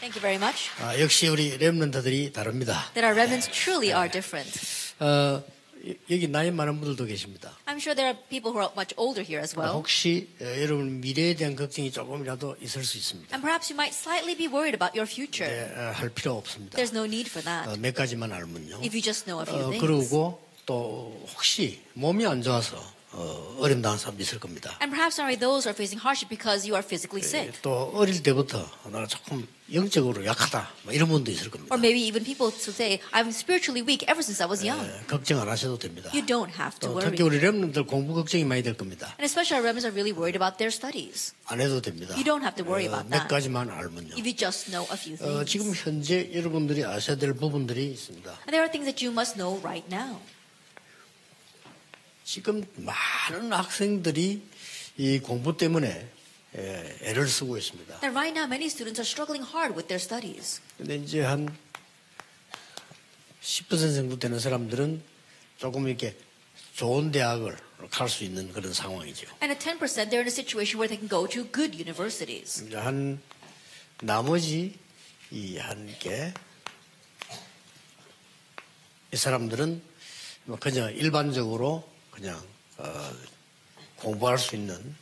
Thank you very much. 역시 우리 렘넌트들이 다릅니다. That our remnants truly are different. 여기 나이 많은 분들도 계십니다. I'm sure there are people who are much older here as well. 혹시 여러분 미래에 대한 걱정이 조금이라도 있을 수 있습니다. And perhaps you might slightly be worried about your future. 할 필요 없습니다. There's no need for that. 몇 가지만 알면요. If you just know a few things. 그리고 또 혹시 몸이 안 좋아서 어려움 당한 사람도 있을 겁니다. And perhaps not only those who are facing hardship because you are physically sick. 또 어릴 때부터 나 조금 영적으로 약하다 뭐 이런 분도 있을 겁니다. Or maybe even people who say, I'm spiritually weak ever since I was young. 걱정 안 하셔도 됩니다. You don't have to 또 worry. 특히 우리 렘넌트들 공부 걱정이 많이 될 겁니다. And especially our remnants are really worried about their studies. 안 해도 됩니다. You don't have to worry about 몇 that. 가지만 알면요. If you just know a few things. 지금 현재 여러분들이 아셔야 될 부분들이 있습니다. And there are things that you must know right now. 지금 많은 학생들이 이 공부 때문에 애를 쓰고 있습니다. That right now many students are struggling hard with their studies. 근데 이제 한 10% 정도 되는 사람들은 조금 이렇게 좋은 대학을 갈 수 있는 그런 상황이죠. And at 10% they're in a situation where they can go to good universities. 이제 한 나머지 이 사람들은 그냥 일반적으로 그냥 공부할 수 있는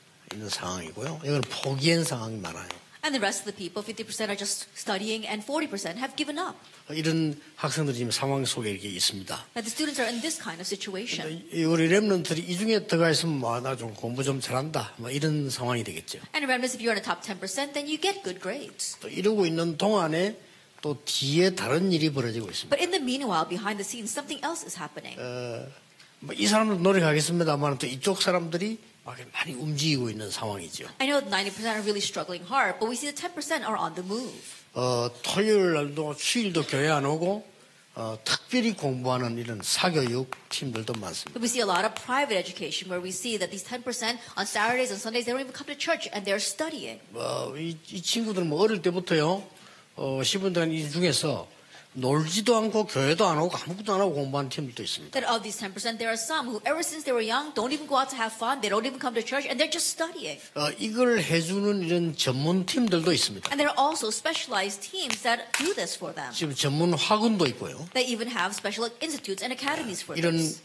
상황이고요. 이건 포기한 상황이 많아요. And the rest of the people, 50% are just studying and 40% have given up. 이런 학생들이 지금 상황 속에 이렇게 있습니다. That the students are in this kind of situation. 우리 렘넌트들이 이 중에 들어가 있으면 나 좀 공부 좀 잘한다. 이런 상황이 되겠죠. And remember, if you're in the top 10%, then you get good grades. 또 이러고 있는 동안에 또 뒤에 다른 일이 벌어지고 있습니다. But in the meanwhile, behind the scenes, something else is happening. 이 사람들 노력하겠습니다만 또 이쪽 사람들이 많이 움직이고 있는 상황이죠. I know 90% are really struggling hard, but we see the 10% are on the move. 토요일 날도 주일도 교회 안 오고 특별히 공부하는 이런 사교육 팀들도 많습니다. But we see a lot of private education where we see that these 10% on Saturdays and Sundays, they don't even come to church and they're studying. 이 친구들은 어릴 때부터요, 10분들은 이 중에서 놀지도 않고 교회도 안 오고 아무것도 안 하고 공부하는 팀들도 있습니다. That of these 10%, there are some who ever since they were young don't even go out to have fun, they don't even come to church, and they're just studying. 이걸 해주는 이런 전문 팀들도 있습니다. And there are also specialized teams that do this for them. 지금 전문 학원도 있고요. They even have special institutes and academies for 이런 this.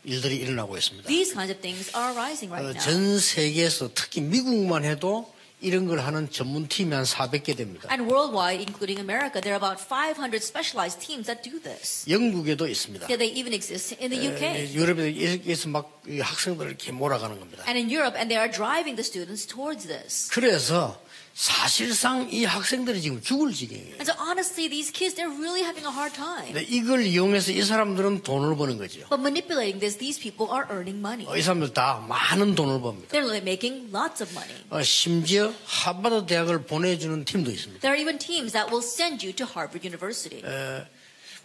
일들이 일어나고 있습니다. These kinds of things are arising right now. 전 세계에서 특히 미국만 해도 이런 걸 하는 전문 팀이 한 400개 됩니다. And worldwide, including America, there are about 500 specialized teams that do this. 영국에도 있습니다. Yeah, they even exist in the UK. 유럽에서 막 학생들을 이렇게 몰아가는 겁니다. And in Europe, and they are driving the students towards this. 그래서 사실상 이 학생들이 지금 죽을 지경이에요. And so honestly, these kids, they're really having a hard time. 근데 이걸 이용해서 이 사람들은 돈을 버는 거죠. But manipulating this, these people are earning money. 이 사람들 다 많은 돈을 법니다. They're making lots of money. 심지어 하버드 대학을 보내주는 팀도 있습니다. There are even teams that will send you to Harvard University.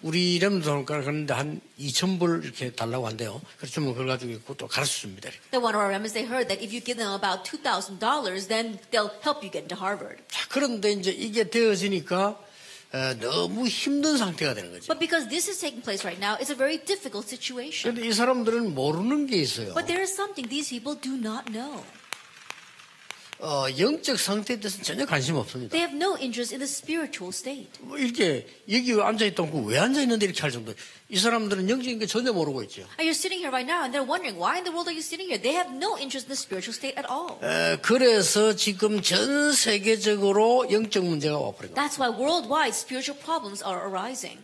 우리 이름도 그런데 한 2,000불 이렇게 달라고 한대요. 그래서 그걸 가지고 또 가르쳐 줍니다. That one of our members, they heard that if you give them about $2,000, then they'll help you get into Harvard. 자, 그런데 이제 이게 되어지니까 너무 힘든 상태가 되는 거죠. But because this is taking place right now, it's a very difficult situation. 그런데 이 사람들은 모르는 게 있어요. But there is something these people do not know. 영적 상태에 대해서 전혀 관심 없습니다. They have no interest in the spiritual state. 뭐 이렇게 여기 앉아있던 왜 앉아있는데 이렇게 할 정도. 이 사람들은 영적인 게 전혀 모르고 있죠. And you're sitting here right now and they're wondering, why in the world are you sitting here? They have no interest in the spiritual state at all. 그래서 지금 전 세계적으로 영적 문제가 와버린 거예요. That's why worldwide spiritual problems are arising.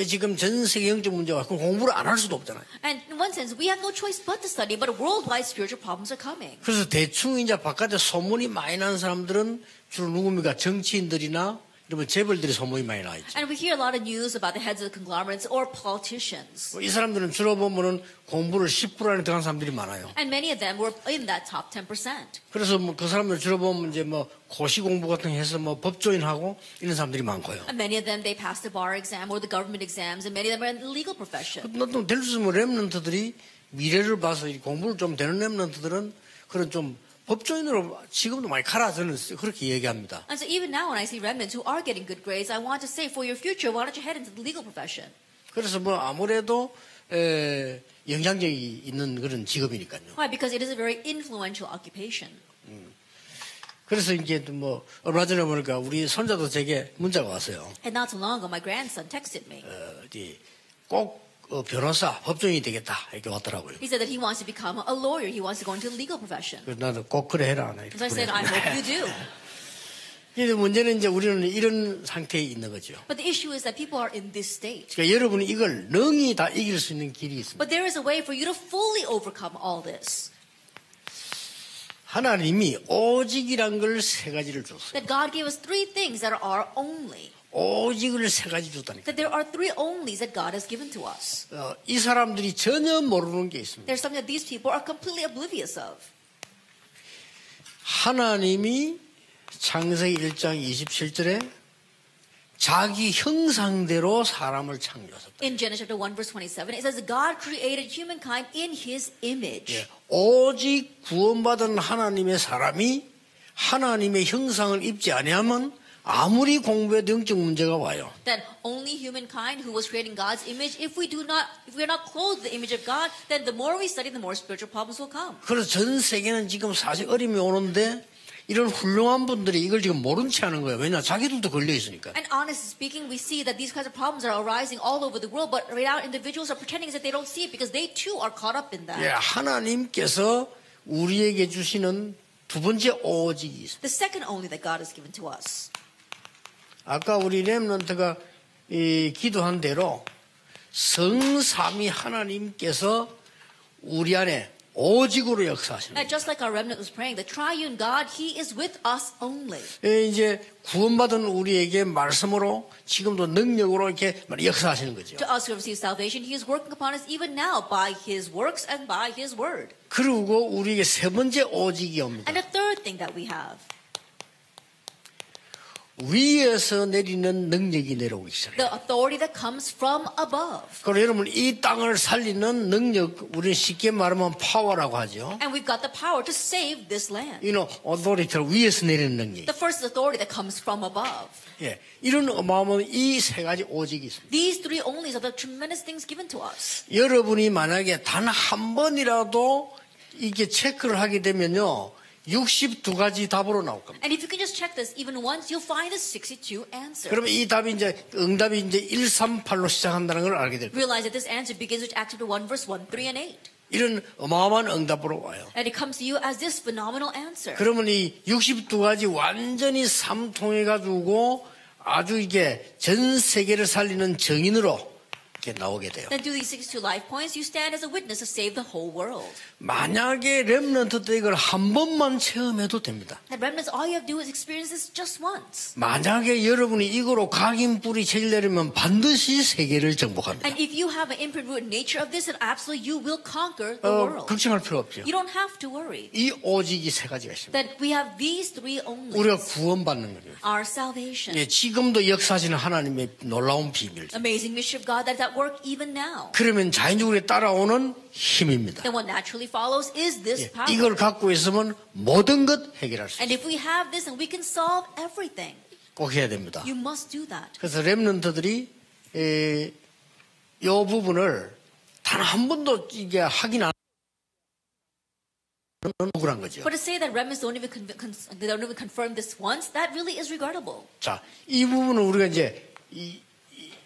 지금 전 세계 영적 문제가 그 공부를 안 할 수도 없잖아요. And in one sense, we have no choice but to study, but worldwide spiritual problems are coming. 그래서 대충 이제 바깥에 소문이 많이 나는 사람들은 주로 누굽니까? 정치인들이나 이러면 재벌들이 소문이 많이 나 있죠. And we hear a lot of news about the heads of the conglomerates or politicians. 이 사람들은 주로 보면은 공부를 10% 안에 들어간 사람들이 많아요. And many of them were in that top 10%. 그래서 뭐 그 사람들 주로 보면 이제 뭐 고시 공부 같은 거 해서 뭐 법조인하고 이런 사람들이 많고요. And many of them, they passed the bar exam or the government exams, and many of them are in the legal profession. 또 될 수 있으면 렘넌트들이 미래를 봐서 공부를 좀 되는 렘넌트들은 그런 좀 법조인으로 지금도 많이 가라 저는 그렇게 얘기합니다. And so even now when I see remnants who are getting good grades, I want to say for your future, why don't you head into the legal profession? 그래서 뭐 아무래도 영향력이 있는 그런 직업이니까요. Why? Because it is a very influential occupation. 그래서 이제 뭐 얼마 전에 보니까 우리 손자도 제게 문자가 왔어요. And not so long ago, my grandson texted me. 꼭 변호사, 법조인이 되겠다 이렇게 왔더라고요. He said that he wants to become a lawyer. He wants to go into the legal profession. 그래서 나도 꼭 그래 해라. So I said, I hope you do. 근데 문제는 이제 우리는 이런 상태에 있는 거죠. But the issue is that people are in this state. 그러니까 여러분이 이걸 능히 다 이길 수 있는 길이 있습니다. But there is a way for you to fully overcome all this. 하나님이 오직이란 걸 세 가지를 줬어요. That God gave us three things that are only. 오직을 세 가지 줬다니까. That there are three onlys that God has given to us. 이 사람들이 전혀 모르는 게 있습니다. There's something that these people are completely oblivious of. 하나님이 창세기 1장 27절에 자기 형상대로 사람을 창조하셨다. In Genesis chapter 1 verse 27, it says God created humankind in His image. 오직 구원받은 하나님의 사람이 하나님의 형상을 입지 아니하면 아무리 공부해도 영적 문제가 와요. That only humankind who was created in God's image, if we are not clothed in the image of God, then the more we study, the more spiritual problems will come. 그래서 전 세계는 지금 사실 어림이 오는데 이런 훌륭한 분들이 이걸 지금 모른 채 하는 거예요. 왜냐? 자기들도 걸려 있으니까. And honestly speaking, we see that these kinds of problems are arising all over the world, but right now individuals are pretending that they don't see it because they too are caught up in that. 예, 하나님께서 우리에게 주시는 두 번째 오직이 있습니다. The second only that God has given to us. 아까 우리 렘넌트가 기도한 대로 성삼위 하나님께서 우리 안에 오직으로 역사하시는 거예요. And just like our remnant was praying, the triune God, He is with us only. 이제 구원받은 우리에게 말씀으로 지금도 능력으로 이렇게 역사하시는 거죠. To us who have received salvation, He is working upon us even now by His works and by His word. 그리고 우리에게 세 번째 오직이 옵니다. And the third thing that we have. 위에서 내리는 능력이 내려오기 시작해요. The authority that comes from above. 그리고 여러분 이 땅을 살리는 능력, 우리는 쉽게 말하면 파워라고 하죠. And we've got the power to save this land. authority를 위에서 내리는 능력. The first authority that comes from above. 예, 이런 어마어마한 이 세 가지 오직이 있습니다. These three onlys are the tremendous things given to us. 여러분이 만약에 단 한 번이라도 이게 체크를 하게 되면요. 62가지 답으로 나올 겁니다. And if you can just check this even once, you'll find the 62 answers. 그러면 이 답이 이제 응답이 이제 138로 시작한다는 걸 알게 될 거예요. Realize that this answer begins with Acts chapter 1 verse 1, 3, and 8. 이런 어마어마한 응답으로 와요. And it comes to you as this phenomenal answer. 그러면 이 62가지 완전히 삼통해가지고 아주 이게 전 세계를 살리는 정인으로 이렇게 나오게 돼요. Then through these 62 life points, you stand as a witness to save the whole world. 만약에 렘넌트 때 이걸 한 번만 체험해도 됩니다. And remnants, all you have to do is experience this just once. 만약에 여러분이 이거로 각인 뿌리 체질내려면 반드시 세계를 정복합니다. And if you have an imprint root nature of this, then absolutely you will conquer the world. 걱정할 필요 없죠. You don't have to worry. 이 오직이 세 가지가 있습니다. That we have these three only. 우리가 구원받는 거예요. Our salvation. 예, 지금도 역사하시는 하나님의 놀라운 비밀. Amazing mystery of God that is at work even now. 그러면 자연적으로 따라오는 힘입니다. Then what naturally follows is this power. 이걸 갖고 있으면 모든 것 해결할 수 And 있어요. if we have this, then we can solve everything. 꼭 해야 됩니다. You must do that. 그래서 렘넌트들이 이 부분을 단 한 번도 이게 확인 안 하는 억울한 거죠. But to say that remnants don't even confirm this once, that really is regrettable. 자, 이 부분은 우리가 이제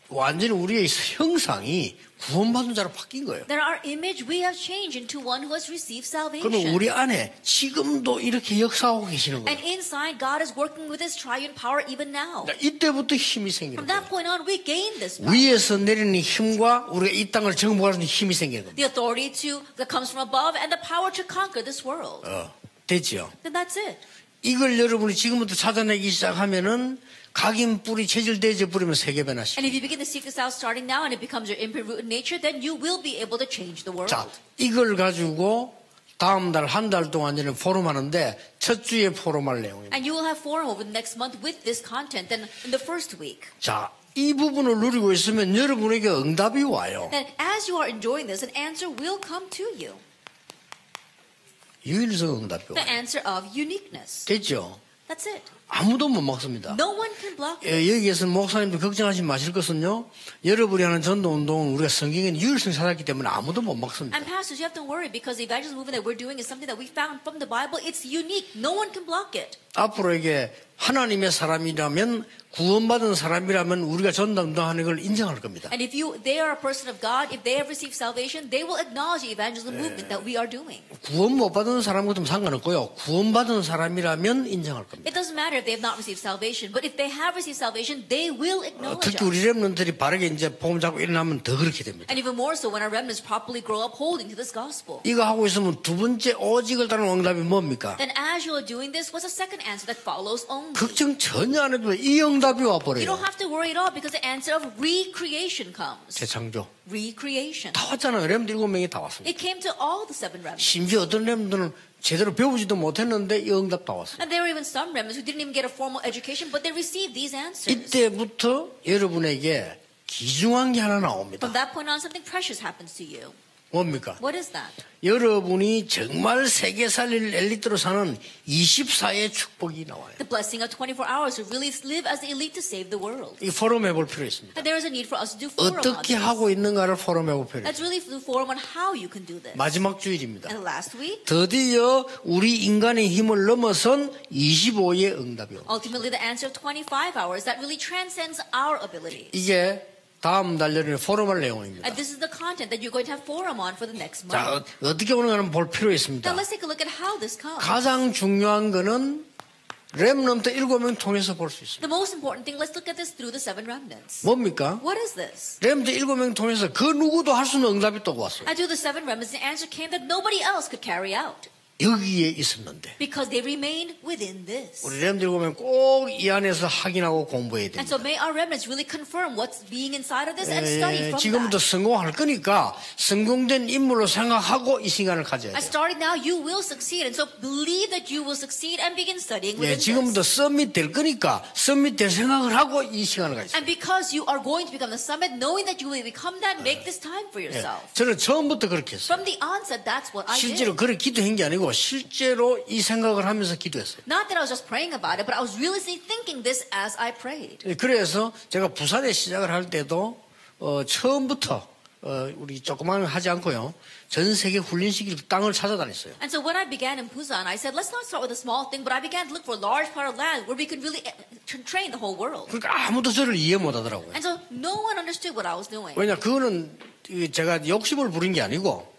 완전히 우리의 형상이 구원받은 자로 바뀐 거예요. That our image we have changed into one who has received salvation. 그러면 우리 안에 지금도 이렇게 역사하고 계시는 And 거예요. inside, God is working with His triune power even now. 이때부터 힘이 생기는 From that 거예요. point on, we gain this power. 위에서 내리는 힘과 우리가 이 땅을 정복하는 힘이 생기는 겁니다. The authority that comes from above and the power to conquer this world. 됐죠? Then that's it. 이걸 여러분이 지금부터 찾아내기 시작하면은 각인 뿌리 체질되어져 버리면 세계 변화시켜. And if you begin to seek this out starting now and it becomes your imprint root in nature, then you will be able to change the world. 자, 이걸 가지고 다음 달 한 달 동안 저는 포럼 하는데 첫 주에 포럼할 내용입니다. And you will have forum over the next month with this content. Then in the first week. 자, 이 부분을 누리고 있으면 여러분에게 응답이 와요. Then as you are enjoying this, an answer will come to you. 유일성 응답이 The 와요. answer of uniqueness. 됐죠? That's it. 아무도 못 막습니다. No one can block it. 여기에서 목사님도 걱정하지 마실 것은요. 여러분이 하는 전도운동은 우리가 성경에 유일성을 찾았기 때문에 아무도 못 막습니다. And pastors, you have to worry because the evangelism movement that we're doing is something that we found from the Bible. It's unique. No one can block it. 앞으로 이게 하나님의 사람이라면 구원받은 사람이라면 우리가 전도운동하는 걸 인정할 겁니다. And if they are a person of God, if they have received salvation, they will acknowledge the evangelism movement that we are doing. 구원 못 받은 사람 같으면 상관없고요. 구원받은 사람이라면 인정할 겁니다. It doesn't matter if they have not received salvation, but if they have received salvation, they will acknowledge 특히 우리 us. 렘넌트들이 바르게 이제 복음 잡고 일어나면 더 그렇게 됩니다. And even more so when our remnants properly grow up holding to this gospel. 이거 하고 있으면 두 번째 오직을 따른 응답이 뭡니까? Then as you are doing this, what's the second answer that follows only? 걱정 전혀 안 해도 이 응답이 You 와버려요. don't have to worry at all because the answer of recreation comes. 재창조. Recreation. 다 왔잖아요. 렘들 7명이 다 왔습니다. It came to all the 7 remnants. 심지어 어떤 렘들은 제대로 배우지도 못했는데 이 응답 다 왔어요. And there were even some remnants who didn't even get a formal education, but they received these answers. 이때부터 여러분에게 귀중한 게 하나 나옵니다. From that point on, something precious happens to you. 뭡니까? What is that? 여러분이 정말 세계 살릴 엘리트로 사는 24의 축복이 나와요. The blessing of 24 hours to really live as the elite to save the world. 이 포럼 해볼 필요 있습니다. And there is a need for us to do forum on 어떻게 this. 하고 있는가를 포럼 해볼 필요 있습니다. Let's really do forum on how you can do this. 마지막 주일입니다. And last week, 드디어 우리 인간의 힘을 넘어선 25의 응답이 옵니다. ultimately the answer of 25 hours that really transcends our abilities. 이게 다음 달 열흘에 포럼할 내용입니다. And this is the content that you're going to have forum on for the next month. 자, 어떻게 오는가는 볼 필요 있습니다. Now let's take a look at how this comes. 가장 중요한 거는 렘넌트 7명 통해서 볼 수 있습니다. The most important thing, let's look at this through the 7 remnants. 뭡니까? What is this? 렘넌트 7명 통해서 그 누구도 할 수 없는 응답이 또 왔어요. And through the 7 remnants, the answer came that nobody else could carry out. 여기에 있었는데 Because they remained within this. 우리 렘들 보면 꼭 이 안에서 확인하고 공부해야 And 됩니다. so may our remnants really confirm what's being inside of this and study from 지금부터 that. 성공할 거니까 성공된 인물로 생각하고 이 시간을 가져야 And 돼요. starting now, you will succeed. And so believe that you will succeed and begin studying within 지금부터 this. 서밋 될 거니까 서밋 될 생각을 하고 이 시간을 가져야 돼요. And because you are going to become the summit, knowing that you will become that, make this time for yourself. 저는 처음부터 그렇게 했어요. From the onset, that's what I 실제로 did. 그렇게 기도한 게 아니고 실제로 이 생각을 하면서 기도했어요. Not that I was just praying about it, but I was really thinking this as I prayed. 그래서 제가 부산에 시작을 할 때도 처음부터 우리 조그만 하지 않고요. 전 세계 훈련시킬 땅을 찾아다녔어요. And so when I began in Busan, I said, let's not start with a small thing, but I began to look for a large part of land where we could really train the whole world. 그러니까 아무도 저를 이해 못하더라고요. And so no one understood what I was doing. 왜냐 그거는 제가 욕심을 부린 게 아니고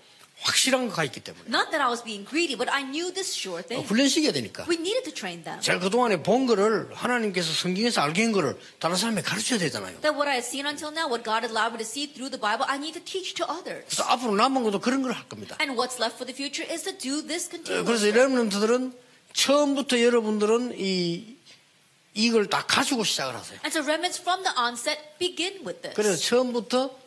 확실한 거가 있기 때문에 Not that I was being greedy, but I knew this sure thing. 훈련시켜야 되니까. We needed to train them. 제가 그동안에 본 거를 하나님께서 성경에서 알게 한 거를 다른 사람에게 가르쳐야 되잖아요. That what I had seen until now, what God had allowed me to see through the Bible, I need to teach to others. 그래서 앞으로 남은 것도 그런 걸 할 겁니다. And what's left for the future is to do this 그래서 continuously. 렘넌트들은 처음부터 여러분들은 이걸 다 가지고 시작을 하세요. And so remnants from the onset begin with this. 그래서 처음부터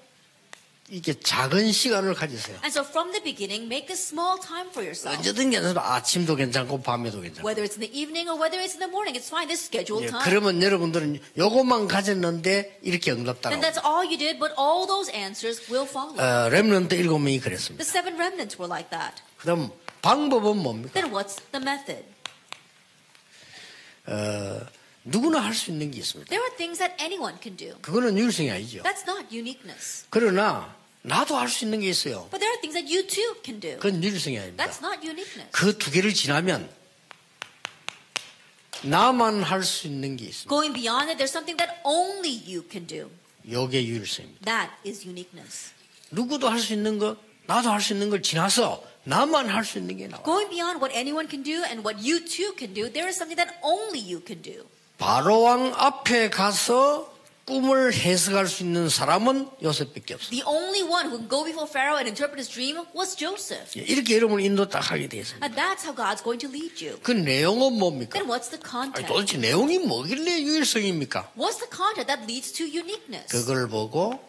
이렇게 작은 시간을 가지세요. And so from the beginning, make this small time for yourself. 언제든 괜찮아요. 아침도 괜찮고 밤에도 괜찮고. Whether it's in the evening or whether it's in the morning, it's fine. This scheduled time. 그러면 여러분들은 요것만 가졌는데 이렇게 응답 Then 따라. that's all you did, but all those answers will follow. 렘넌트 7명이 그랬습니다. The 7 remnants were like that. 그다음 방법은 뭡니까? Then what's the method? 누구나 할 수 있는 게 있습니다. There are things that anyone can do. 그거는 유일성이 아니죠. That's not uniqueness. 그러나 나도 할 수 있는 게 있어요. But there are things that you too can do. 그건 유일성이 아닙니다. That's not uniqueness. 그 두 개를 지나면 나만 할 수 있는 게 있습니다. Going beyond it, there's something that only you can do. 요게 유일성입니다. That is uniqueness. 누구도 할 수 있는 거, 나도 할 수 있는 걸 지나서 나만 할 수 있는 게 나와요. Going beyond what anyone can do and what you too can do, there is something that only you can do. 바로왕 앞에 가서 꿈을 해석할 수 있는 사람은 요셉밖에 없어요. The only one who can go before Pharaoh and interpret his dream was Joseph. 이렇게 여러분을 인도 딱 하게 되어 있습니다. And that's how God's going to lead you. 그 내용은 뭡니까? Then what's the 아니, content? 도대체 내용이 뭐길래 유일성입니까? What's the content that leads to uniqueness? 그걸 보고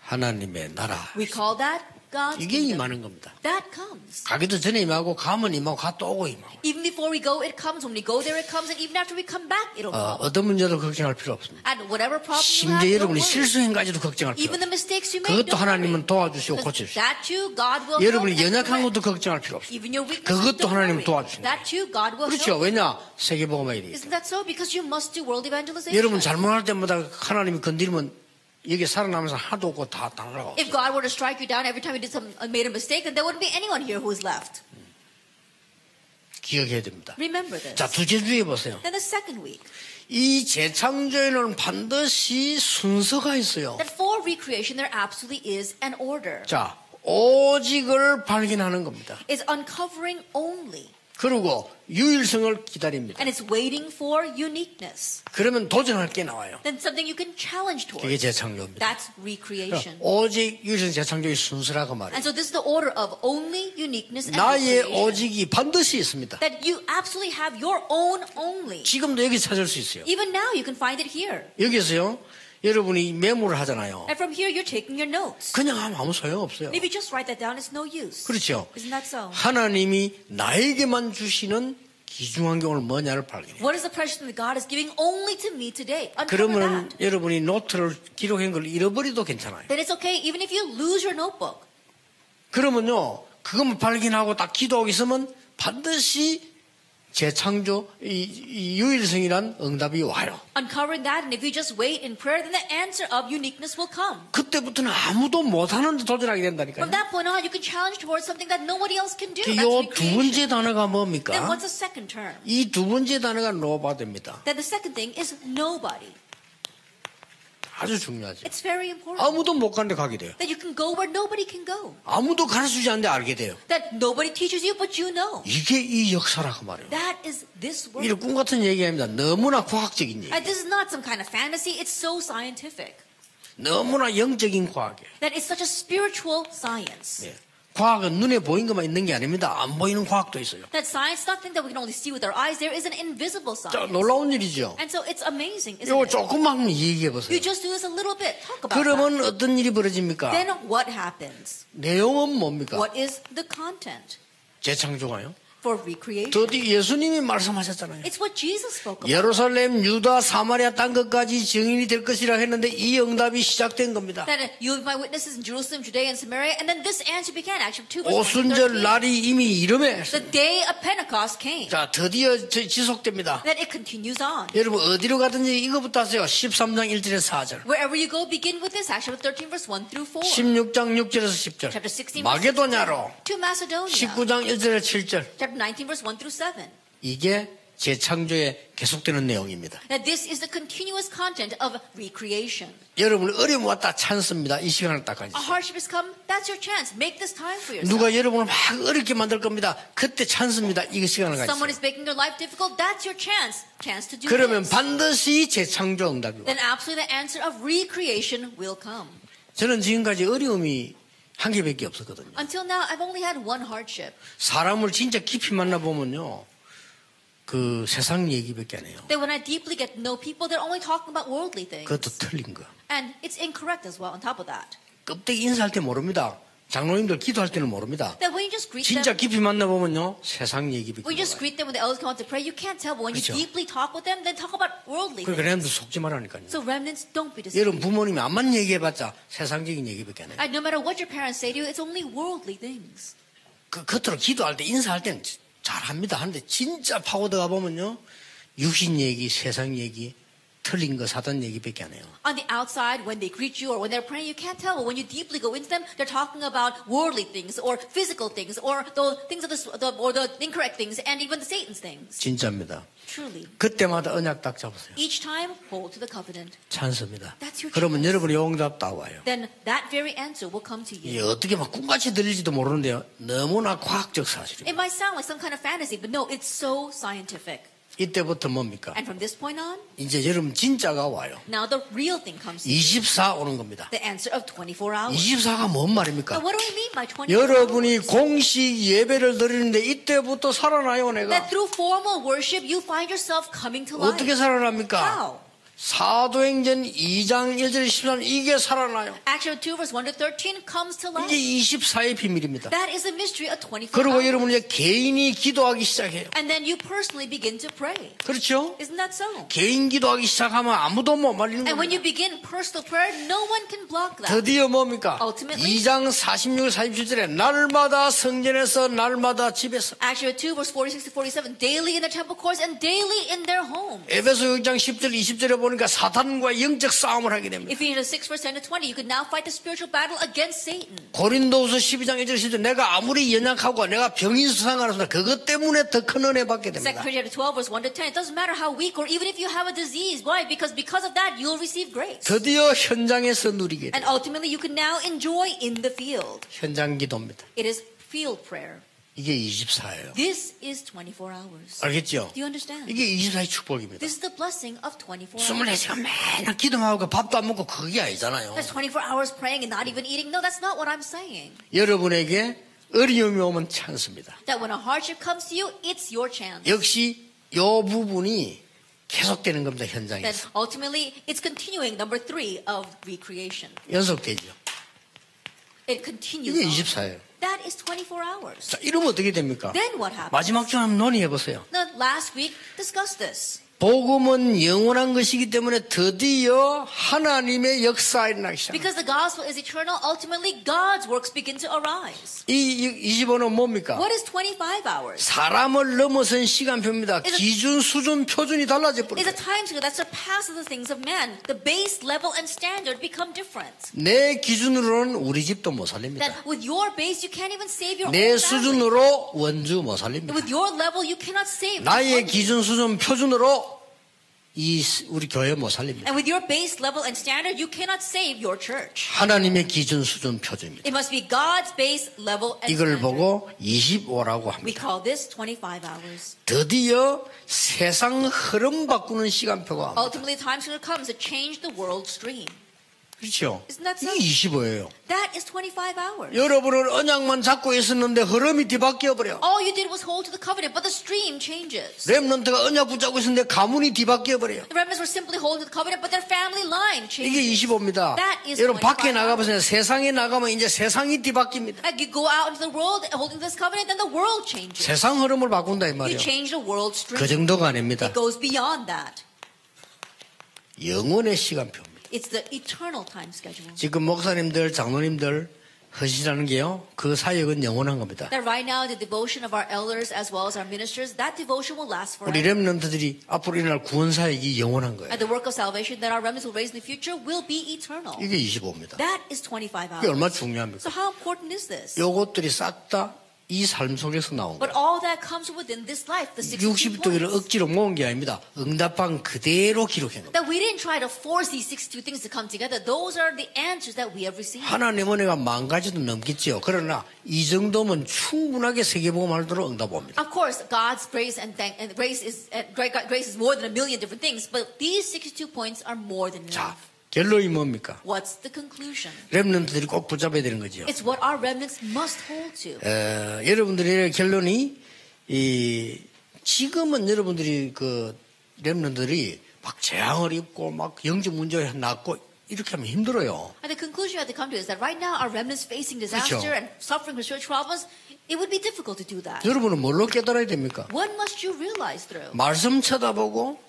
하나님의 나라, We call that God's 이게 kingdom. 임하는 겁니다. That comes. 가기도 전에 임하고 가면 임하고 갔다 오고 임하고. Even before we go, it comes. When we go there, it comes. And even after we come back, it'll come. 어떤 문제도 걱정할 필요 없습니다. And whatever problem you 심지어 have, don't 여러분이 worry. 실수행까지도 걱정할 필요 Even the 없습니다. mistakes you make, 그것도 don't 하나님은 worry. 도와주시고 고칠 수 있어요. That too, God will 여러분이 help and 연약한 correct. 것도 걱정할 필요 없습니다. Even your weaknesses, 그것도 don't 하나님 worry. 도와주신다. That too, God will 그렇죠. help. 왜냐? 세계복음화야 돼. Isn't that so? Because you must do world evangelization. 여러분 잘못할 때마다 하나님이 건드리면 여기 살아남아서 하나도 없고 다 날아가고. If God were to strike you down every time you made a mistake, then there wouldn't be anyone here who is left. 기억해야 됩니다. Remember this. 자, 두째 주에 보세요. Then the second week, 이 재창조에는 반드시 순서가 있어요. that for recreation there absolutely is an order. 자, 오직을 발견하는 겁니다. It's uncovering only, 그리고 유일성을 기다립니다. and it's waiting for uniqueness. 그러면 도전할 게 나와요. Then something you can challenge 그게 towards. 재창조입니다. That's recreation. 오직 유일성 재창조의 순서라고 말해요. And so this is the order of only uniqueness and 나의 recreation. 오직이 반드시 있습니다. That you absolutely have your own only. 지금도 여기 찾을 수 있어요. Even now you can find it here. 여기서요, 여러분이 메모를 하잖아요. And from here you're taking your notes. 그냥 하면 아무 소용없어요. And if you just write that down, it's no use. 그렇죠. Isn't that so? 하나님이 나에게만 주시는 귀중한 게 오늘 뭐냐를 발견해요. What is the precious thing that God is giving only to me today? Uncover 그러면 that. 여러분이 노트를 기록한 걸 잃어버려도 괜찮아요. Then it's okay even if you lose your notebook. 그러면요, 그것만 발견하고 딱 기도하고 있으면 반드시 재창조, 이 유일성이란 응답이 와요. Uncovering that, and if you just wait in prayer, then the answer of uniqueness will come. 그때부터는 아무도 못하는데 도전하게 된다니까요. From that point on, you can challenge towards something that nobody else can do. That's 이 두 recreation. 번째 단어가 Then 뭡니까? what's the second term? 이 두 번째 단어가 노바드입니다. Then the second thing is nobody. 아주 중요하죠. It's very important. 아무도 못 가는데 가게 돼요. That you can go where nobody can go. 아무도 가르치지 않는데 알게 돼요. That nobody teaches you, but you know. 이게 이 역사라고 말해요. That is this world. 이런 꿈 같은 얘기입니다. 너무나 과학적인 얘기. And this is not some kind of fantasy. It's so scientific. 너무나 영적인 과학이에요. That it's such a spiritual science. 예. 과학은 눈에 보이는 것만 있는 게 아닙니다. 안 보이는 과학도 있어요. That science, not thing that we can only see with our eyes. There is an invisible 자, science. 놀라운 일이죠. And so it's amazing, isn't 이거 it? 조금만 얘기해 보세요. You just do this a little bit. Talk about that. 그러면 어떤 일이 벌어집니까? Then what happens? 내용은 뭡니까? What is the content 재창조가요. for recreation? 드디어 예수님이 말씀하셨잖아요. It's what Jesus spoke about. 예루살렘, 유다, 사마리아 땅 끝까지 증인이 될 것이라 했는데 이 응답이 시작된 겁니다. That you will be my witnesses in Jerusalem, Judea, and Samaria. And then this answer began. Actually, 2 verse 오순절 13. 날이 이미 이름에 The day of Pentecost came. 자 드디어 지속됩니다. That it continues on. 여러분 어디로 가든지 이거부터 하세요. 13장 1절에서 4절, Wherever you go, begin with this. Acts chapter 13, verse 1 through 4. 16장 6절에서 10절, Chapter 16, verse 마게도냐로 16, to Macedonia. 19장 1절에서 7절. Chapter 19, verse 1 through 7. 이게 재창조에 계속되는 내용입니다. That this is the continuous content of recreation. 여러분 어려움 왔다 찬스입니다. 이 시간을 딱 가지죠. A hardship has come. That's your chance. Make this time for yourself. 누가 여러분을 막 어렵게 만들 겁니다. 그때 찬스입니다. 이 시간을 Someone 가지죠. is making your life difficult. That's your chance. Chance to do 그러면 this. 반드시 재창조 응답이 와요. Then absolutely the answer of recreation will come. 저는 지금까지 어려움이 한 개밖에 없었거든요. Until now, I've only had one hardship. 사람을 진짜 깊이 만나보면요, 그 세상 얘기밖에 안 해요. That when I deeply get to know people, they're only talking about worldly things. 그것도 틀린 거. And it's incorrect as well on top of that. 껍데기 인사할 때 모릅니다. 장로님들 기도할 때는 모릅니다. That when you just greet 진짜 them, 깊이 만나보면요, 세상 얘기밖에 when you just 몰라요. greet them when the elders come out to pray, you can't tell. But when you 그렇죠. deeply talk with them, then talk about worldly 그러니까 things. 렘도 속지 말라니까요. So remnants, don't be deceived. 여러분 부모님이 암만 얘기해봤자 세상적인 얘기밖에 안 해요. And no matter what your parents say to you, it's only worldly things. 그 겉으로 기도할 때 인사할 때는 잘합니다. 하는데 진짜 파고 들어가 보면요, 육신 얘기, 세상 얘기, 틀린 거 사단 얘기밖에 안 해요. On the outside, when they greet you or when they're praying, you can't tell. But when you deeply go into them, they're talking about worldly things or physical things or the things of or the incorrect things and even the Satan's things. 진짜입니다. Truly. 그때마다 언약 딱 잡으세요. Each time, hold to the covenant. 찬스입니다. That's your 그러면 chance. 여러분의 응답 다 와요. Then that very answer will come to 이게 you. 어떻게 막 꿈같이 들릴지도 모르는데요, 너무나 과학적 사실입니다. It might sound like some kind of fantasy, but no, it's so scientific. 이때부터 뭡니까? And from this point on, 이제 여러분 진짜가 와요. now the real thing comes to you. 24 오는 겁니다. The answer of 24 hours. 24가 뭔 말입니까? But what do we mean by 24 여러분이 hours? 공식 예배를 드리는데 이때부터 살아나요, 내가. That through formal worship, you find yourself coming to life. 어떻게 살아납니까? How? 사도행전 2장 1절 13 이게 살아나요. Acts 2 verse 1 to 13 comes to life. 이게 24의 비밀입니다. That is the mystery of 24 그리고 hours. 여러분 이제 개인이 기도하기 시작해요. And then you personally begin to pray. 그렇죠? Isn't that so? 개인 기도하기 시작하면 아무도 못 말리는 And when 겁니다. you begin personal prayer, no one can block that. 드디어 뭡니까? Ultimately- 2장 46, 47절에 날마다 성전에서 날마다 집에서 Acts 2 verse 46 to 47, daily in the temple courts and daily in their homes. 에베소 6장 10절 20절에 보니까 사탄과 영적 싸움을 하게 됩니다. Ephesians 6 verse 10 to 20, you could now fight the spiritual battle against Satan. 고린도후서 12장 1절 10절 내가 아무리 연약하고 내가 병이 수상하나 그것 때문에 더 큰 은혜 받게 2 됩니다. Corinthians 12 verse 1 to 10, it doesn't matter how weak or even if you have a disease. Why? Because of that, you'll receive grace. 드디어 현장에서 누리게 And 돼요. ultimately, you can now enjoy in the field. 현장 기도입니다. It is field prayer. 이게 24예요. This is 24 hours. 알겠죠? Do you understand? 이게 24의 축복입니다. This is the blessing of 24 hours. 24시간 맨날 기도만 하고 밥도 안 먹고 그게 아니잖아요. That's 24 hours praying and not even eating. No, that's not what I'm saying. 여러분에게 어려움이 오면 찬스입니다. That when a hardship comes to you, it's your chance. 역시 이 부분이 계속되는 겁니다. Then 현장에서. ultimately, it's continuing, number 3 of recreation. 연속되죠. It continues 이게 on. 24예요. That is 24 hours. 자, 이러면 어떻게 됩니까? Then what happens? 마지막 주 한번 논의해 보세요. Now, last week, discussed this. 복음은 영원한 것이기 때문에 드디어 하나님의 역사가 일어나기 시작합니다. Because the gospel is eternal, ultimately God's works begin to arise. 이 25는 뭡니까? What is 25 hours? 사람을 넘어선 시간표입니다. 기준, 수준, 표준이 달라져 It's a 버려요. time scale that surpasses the things of man. The base level and standard become different. 내 기준으로는 우리 집도 못 살립니다. That with your base, you can't even save your 내 own family. 수준으로 원주 못 살립니다. With your level, you cannot save. 나의 one. 기준, 수준, 표준으로 우리 교회 못 살립니다. And with your base level and standard, you cannot save your church. 하나님의 기준, 수준, 표준입니다. It must be God's base level and 이걸 standard. 보고 25라고 We 합니다. call this 25 hours. 드디어 세상 흐름 바꾸는 시간표가 옵니다. Ultimately, time scale comes to change the world stream. 그렇죠? Isn't that so? 이게 25예요. That is 25 hours. 여러분은 언약만 잡고 있었는데 흐름이 뒤바뀌어 버려. All you did was hold to the covenant, but the stream changes. 렘넌트가 언약 붙잡고 있었는데 가문이 뒤바뀌어 버려. The remnants were simply holding to the covenant, but their family line 이게 changes. 25입니다. That is 여러분 25 밖에 나가보세요. 세상에 나가면 이제 세상이 뒤바뀝니다. Like you go out into the world holding this covenant, then the world changes. 세상 흐름을 바꾼다 이 You 말이에요. change the world stream. 그 정도가 아닙니다. It goes beyond that. 영원의 시간표입니다. It's the eternal time schedule. 지금 목사님들, 장로님들 하시라는 게요. 그 사역은 영원한 겁니다. That right now, the devotion of our elders as well as our ministers, that devotion will last 우리 forever. 렘넌트들이 앞으로 일어날 구원 사역이 영원한 거예요. And the work of salvation that our remnants will raise in the future will be eternal. 이게 25입니다. That is 25 이게 hours. 얼마나 중요합니까? So how important is this? 요것들이 싹 다 이 삶 속에서 나온 But 거예요. all that comes within this life, the 62 60도기를 points. 억지로 모은 게 아닙니다. 응답한 그대로 기록한 겁니다. That we didn't try to force these 62 things to come together. Those are the answers that we have received. 하나님 은혜가 10,000가지도 넘겠지요. 그러나 이 정도면 충분하게 세계복음화로 응답 옵니다. Of course, God's grace and grace is more than a million different things, but these 62 points are more than 자, enough. 결론이 뭡니까? What's the conclusion? 렘넌트들이 꼭 붙잡아야 되는 거죠. It's what our remnants must hold to. 여러분들의 결론이 지금은 여러분들이 그 렘넌트들이 막 재앙을 입고 막 영적 문제가 났고 이렇게 하면 힘들어요. And the conclusion you have to come to is that right now our remnants facing disaster 그렇죠. and suffering from spiritual problems, it would be difficult to do that. 여러분은 뭘로 깨달아야 됩니까? What must you realize through? 말씀 쳐다보고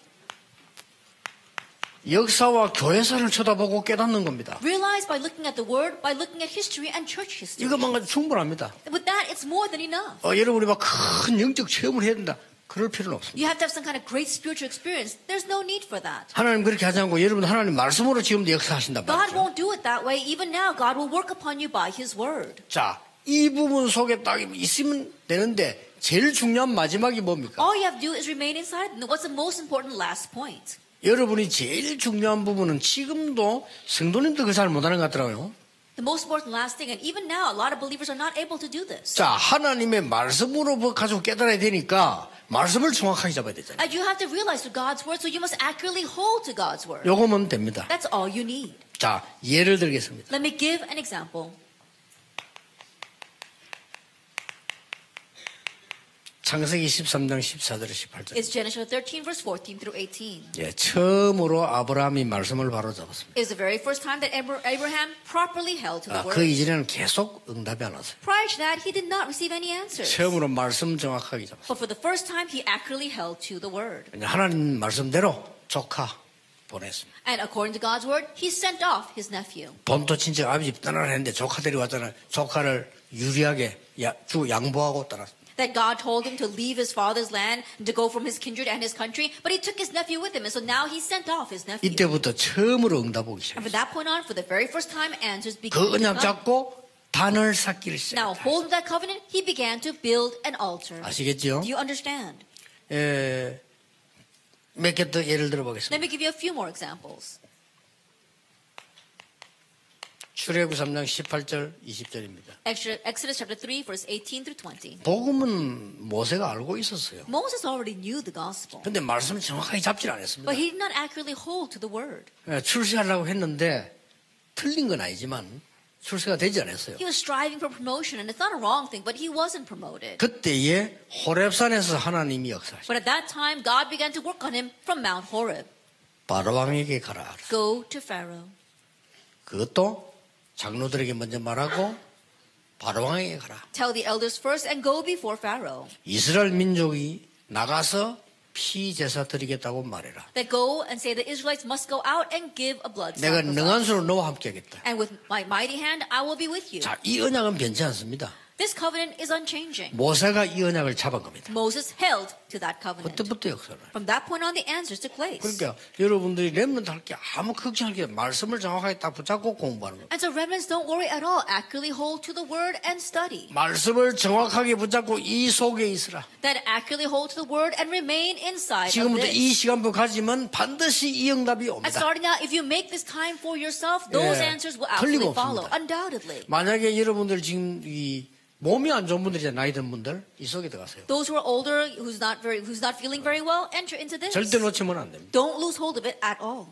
역사와 교회사를 쳐다보고 깨닫는 겁니다. Realize by looking at the word, by looking at history and church history. 이것만 가지고 충분합니다. With that, it's more than enough. 여러분이 막 큰 영적 체험을 해야 된다. 그럴 필요는 없습니다. You have to have some kind of great spiritual experience. There's no need for that. 하나님 그렇게 하지 않고 여러분 하나님 말씀으로 지금도 역사하신단 God 말이죠. won't do it that way. Even now, God will work upon you by His word. 자, 이 부분 속에 딱 있으면 되는데 제일 중요한 마지막이 뭡니까? All you have to do is remain inside. And what's the most important last point? 여러분이 제일 중요한 부분은 지금도 성도님들 그 잘 못하는 것 같더라고요. The most important last thing, and even now, a lot of believers are not able to do this. 자, 하나님의 말씀으로 가지고 깨달아야 되니까 말씀을 정확하게 잡아야 되잖아요. And you have to realize through God's word, so you must accurately hold to God's word. 요거면 됩니다. That's all you need. 자, 예를 들겠습니다. Let me give an example. 창세기 13장 14절 18절. It's Genesis 13 verse 14 through 18. 예, 처음으로 아브라함이 말씀을 바로 잡았습니다. It's the very first time that Abraham properly held to the 그 word. 이전에는 계속 응답이 안 왔어요. Prior to that, he did not receive any answers. 처음으로 말씀 정확하게 잡았어요. But for the first time, he accurately held to the word. 하나님 말씀대로 조카 보냈습니다. And according to God's word, he sent off his nephew. 본토 친척 아버지 떠나라 했는데 조카들이 왔잖아요. 조카를 유리하게 양보하고 떠났습니다. That God told him to leave his father's land and to go from his kindred and his country, but he took his nephew with him, and so now he sent off his nephew. 이때부터 처음으로 응답 오기 And from 시작했어요. that point on, for the very first time, answers began 그 to 언약 come. 잡고 단을 쌓기를 Now, 시작했어요. holding that covenant, he began to build an altar. 아시겠죠? Do you understand? 몇 개 더 예를 Let 들어보겠습니다. me give you a few more examples. 출애굽 3장 18절 20절입니다. Exodus chapter 3, verse 18 through 20. 복음은 모세가 알고 있었어요. Moses already knew the gospel, 근데 말씀을 정확하게 잡질 않았습니다. but he did not accurately hold to the word. 출세하려고 했는데 틀린 건 아니지만 출세가 되지 않았어요. He was striving for promotion, and it's not a wrong thing, but he wasn't promoted. 그때에 호렙산에서 하나님이 역사하셨어요. But at that time, God began to work on him from Mount Horeb. 바로왕에게 가라. Go to Pharaoh. 그것도 장로들에게 먼저 말하고 바로왕에게 가라. Tell the elders first and go before Pharaoh. 이스라엘 민족이 나가서 피 제사 드리겠다고 말해라. That go and say the Israelites must go out and give a blood 내가 sacrifice. 능한 수로 너와 함께하겠다. And with my mighty hand, I will be with you. 자, 이 언약은 변치 않습니다. This covenant is unchanging. 모세가 이 언약을 잡은 겁니다. Moses held to that covenant. 그때부터 역사를. From that point on, the answers took place. 그러니까 여러분들이 렘넌트 할 게 아무 걱정할 게 말씀을 정확하게 딱 붙잡고 공부하는 거예요. And so remnants, don't worry at all. Accurately hold to the word and study. 말씀을 정확하게 붙잡고 이 속에 있으라. That accurately hold to the word and remain inside of 지금부터 이 this. 시간표 가지면 반드시 이 응답이 And 옵니다. starting now, if you make this time for yourself, those 예, answers will absolutely follow. 틀림없습니다. Undoubtedly. 만약에 여러분들 지금 이 몸이 안 좋은 분들이잖아요. 나이 든 분들 이 속에 들어가세요. Those who are older, who's not feeling very well, enter into this. 절대 놓치면 안 됩니다. Don't lose hold of it at all.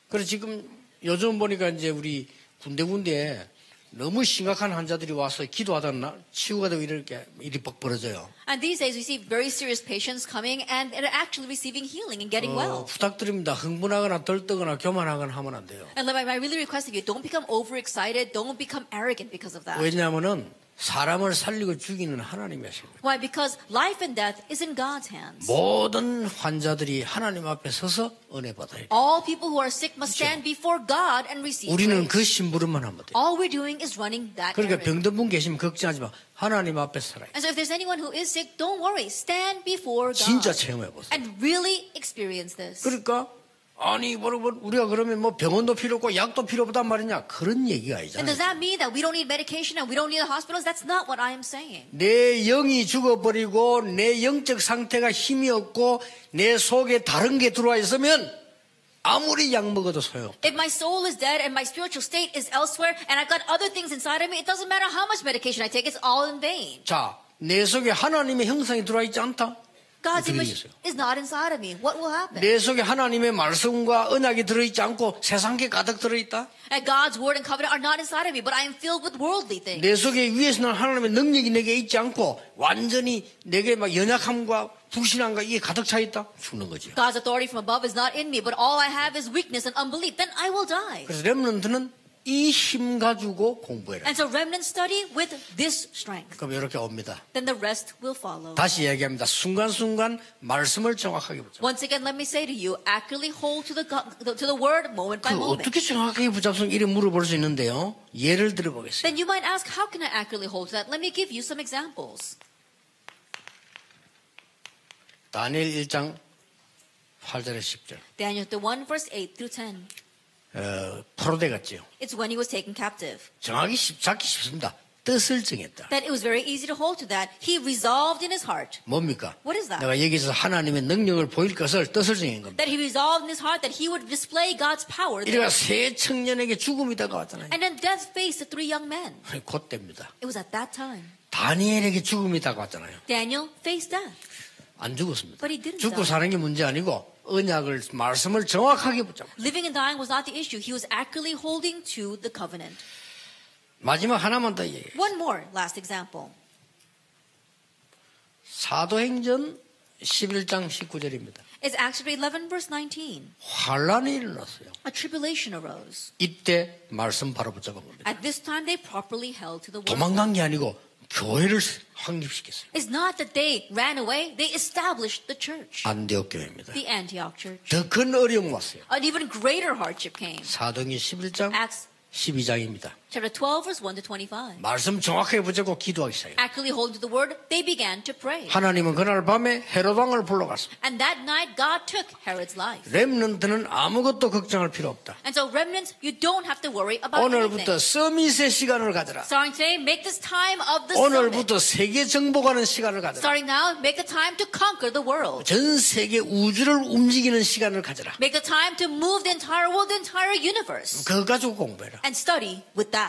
그래서 지금 요즘 보니까 이제 우리 군데군데 너무 심각한 환자들이 와서 기도하다 치유가 되고 이렇게 일이 뻑 벌어져요. And these days we see very serious patients coming and are actually receiving healing and getting well. 부탁드립니다. 흥분하거나 들뜨거나 교만하거나 하면 안 돼요. And I really request of you, don't become overexcited, don't become arrogant because of that. 왜냐하면은 사람을 살리고 죽이는 하나님이 하신 거예요. Why? Because life and death is in God's hands. 모든 환자들이 하나님 앞에 서서 은혜 받아야 돼요. All people who are sick must stand before God and receive 우리는 그 grace. 심부름만 하면 돼요. All we're doing is running that 그러니까 errand. 병든 분 계시면 걱정하지 마. 하나님 앞에 살아요. And so if there's anyone who is sick, don't worry. Stand before 진짜 God 체험해 보세요. and really experience this. 그러니까 아니 여러분 우리가 그러면 뭐 병원도 필요 없고 약도 필요 없단 말이냐 그런 얘기가 And 아니잖아요. does that mean that we don't need medication and we don't need the hospitals? That's not what I am saying. 내 영이 죽어버리고 내 영적 상태가 힘이 없고 내 속에 다른 게 들어와 있으면 아무리 약 먹어도 소용없다. If my soul is dead and my spiritual state is elsewhere and I've got other things inside of me, it doesn't matter how much medication I take, it's all in vain. 자, 내 속에 하나님의 형상이 들어와 있지 않다? God's 어떻게 image 되겠어요? is not inside of me. What will happen? 내 속에 하나님의 말씀과 언약이 들어있지 않고 세상계 가득 들어있다? And God's word and covenant are not inside of me, but I am filled with worldly things. 내 속에 위에서는 하나님의 능력이 내게 있지 않고 완전히 내게 막 연약함과 불신함과 이게 가득 차 있다? 죽는 거지. God's authority from above is not in me, but all I have is weakness and unbelief. Then I will die. 그래서 렘넌트는 이 힘 가지고 공부해라. And so remnant study with this strength. 그럼 이렇게 옵니다. Then the rest will follow. 다시 얘기합니다. 순간순간 말씀을 정확하게 붙잡고. Once again, let me say to you, accurately hold to the word moment by 그 moment. 어떻게 정확하게 붙잡습니까? 이래 물어볼 수 있는데요. 예를 들어보겠습니다. Then you might ask, how can I accurately hold to that? Let me give you some examples. 다니엘 1장 8절에 10절. Daniel 1, verse 8 through 10. 포로돼 갔지요. It's when he was taken captive. 정확히 잡기 쉽습니다. 뜻을 정했다. That it was very easy to hold to that. He resolved in his heart. 뭡니까? What is that? 내가 여기서 하나님의 능력을 보일 것을 뜻을 정한 겁니다. That he resolved in his heart that he would display God's power. 이래가 세 청년에게 죽음이 다가왔잖아요. And then death faced the three young men. 그때입니다. It was at that time. 다니엘에게 죽음이 다가왔잖아요. Daniel faced death. 안 죽었습니다. But he didn't 죽고 die. 사는 게 문제 아니고 언약을 말씀을 정확하게 붙잡고. Living and dying was not the issue. He was accurately holding to the covenant. 마지막 하나만 더 얘기해요. One more last example. 사도행전 11장 19절입니다. It's Acts 11 verse 19. 환란이 일어났어요. A tribulation arose. 이때 말씀 바로 붙잡은 겁니다. At this time they properly held to the word. 도망간 게 아니고 교회를 확립시켰어요. It's not that they ran away, they established the church. 안디옥 교회입니다. The Antioch church. 더 큰 어려움 왔어요. An even greater hardship came. 사도행전 11장 Acts 12장입니다. chapter 12 verse 1 to 25. 말씀 정확하게 붙잡고 기도하기 시작해요. Actually holding to the word, they began to pray. 하나님은 그날 밤에 헤롯 왕을 불러갔습니다. And that night God took Herod's life. 렘넌트는 아무것도 걱정할 필요 없다. And so remnants, you don't have to worry about 오늘부터 anything. 서밋의 시간을 가져라. Starting today, make this time of the summit. 오늘부터 세계 정복하는 시간을 가져라. Starting now, make the time to conquer the world. 전 세계 우주를 움직이는 시간을 가져라. Make the time to move the entire world, the entire universe. 그거 가지고 공부해라. And study with that.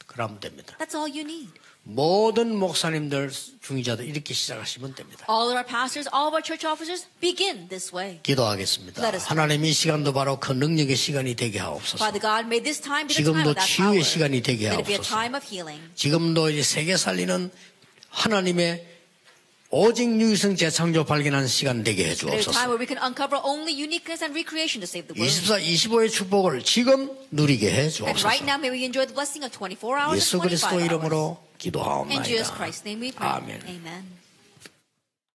그러면 됩니다. That's all you need. 모든 목사님들, 중위자들 이렇게 시작하시면 됩니다. All of our pastors, all of our church officers begin this way. 기도하겠습니다. Let us pray. 하나님 이 시간도 바로 그 능력의 시간이 되게 하옵소서. Father God, may this time be the time 지금도 of that 치유의 power. 시간이 되게 May it be a 하옵소서. time of healing. 지금도 이제 세계 살리는 하나님의 오직 유일성 재창조 발견하는 시간 되게 May it be a time 해주옵소서. where we can uncover only uniqueness and recreation to save the world. 24, 25의 축복을 지금 누리게 And 해주옵소서. right now, may we enjoy the blessing of 24 hours 예수 and 25 그리스도 hours. 이름으로 In Jesus 기도하옵나이다. Christ's name we pray. 아멘. Amen.